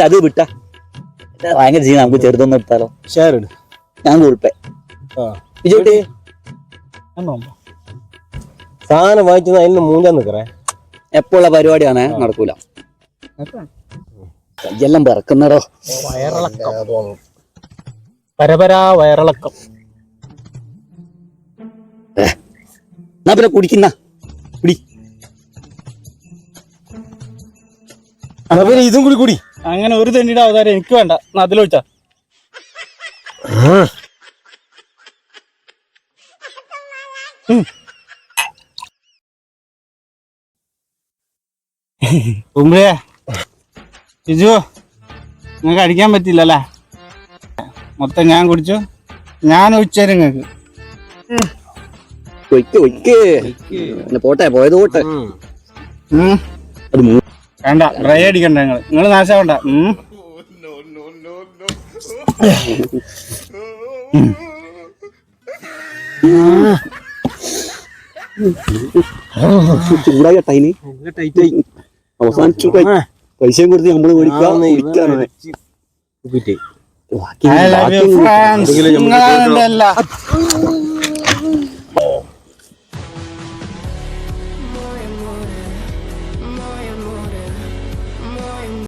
അത് വിട്ടാ ഭയങ്കര ചെയ്യും. നമുക്ക് ചെറുതൊന്നും എടുത്താലോ? ഷെയർ ഇട്. ഞാൻ ഗൂഗിൾ വിജയട്ടി സാധനം വാങ്ങിച്ചു അതിന് മൂന്നാൻ നിക്കറേ. എപ്പോഴുള്ള പരിപാടിയാണ്, നടക്കൂല. കയ്യെല്ലാം പിറക്കുന്നടോ. വയറിളക്കം, പരപരാ വയറിളക്കം. എന്നാ പിന്നെ കുടിക്കുന്ന കുടി. പിന്നെ ഇതും കൂടി കൂടി. അങ്ങനെ ഒരു തെണ്ടിയുടെ അവതാരം എനിക്ക് വേണ്ട. അതിലോച്ചാ ഉമ്മേ ഷിജു, നിങ്ങൾക്ക് അടിക്കാൻ പറ്റില്ലല്ലേ? മൊത്തം ഞാൻ കുടിച്ചു. ഞാൻ ഉച്ചേരും നിങ്ങൾക്ക്. പോട്ടെ, പോയത് പോട്ടെ. വേണ്ട, ഡ്രൈ അടിക്കണ്ട. നിങ്ങൾ നാശാവണ്ട. ചൂടായി ടൈന് അവസാനിച്ചു. പൈസയും കൊടുത്ത് നമ്മള് I love you, friends.